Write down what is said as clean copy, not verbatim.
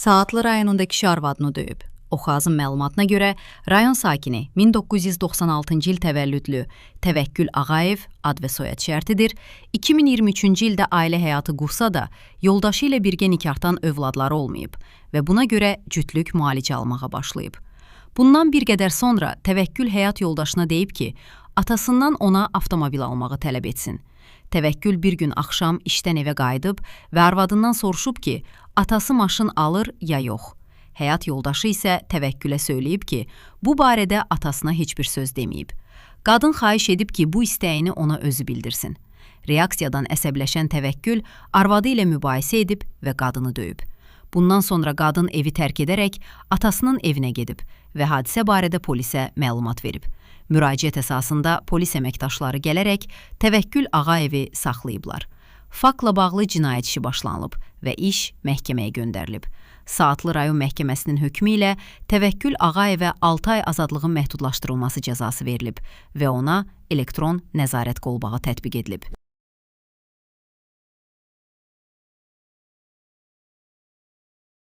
Saatlı rayonunda kişi arvadını döyüb. Oxazın məlumatına görə, rayon sakini 1996-cı il təvəllüdlü Təvəkkül Ağayev, ad və soyad şərtidir, 2023-cü ildə ailə həyatı qursa da, yoldaşı ilə birgə nikahdan övladları olmayıb və buna görə cütlük müalicə almağa başlayıb. Bundan bir qədər sonra Təvəkkül həyat yoldaşına deyib ki, atasından ona avtomobil almağı tələb etsin. Təvəkkül bir gün axşam işdən evə qayıdıb və arvadından soruşub ki, atası maşın alır ya yox. Həyat yoldaşı isə Təvəkkülə söyləyib ki, bu barədə atasına heç bir söz deməyib. Qadın xahiş edib ki, bu istəyini ona özü bildirsin. Reaksiyadan əsəbləşən Təvəkkül arvadı ilə mübahisə edib və qadını döyüb. Bundan sonra qadın evi tərk edərək atasının evinə gedib və hadisə barədə polisə məlumat verib. Müraciət əsasında polis əməkdaşları gələrək Təvəkkül Ağayevi saxlayıblar. Faktla bağlı cinayət işi başlanılıb və iş məhkəməyə göndərilib. Saatlı rayon məhkəməsinin hökmü ilə Təvəkkül Ağayevə 6 ay azadlığın məhdudlaşdırılması cəzası verilib və ona elektron nəzarət qolbağı tətbiq edilib.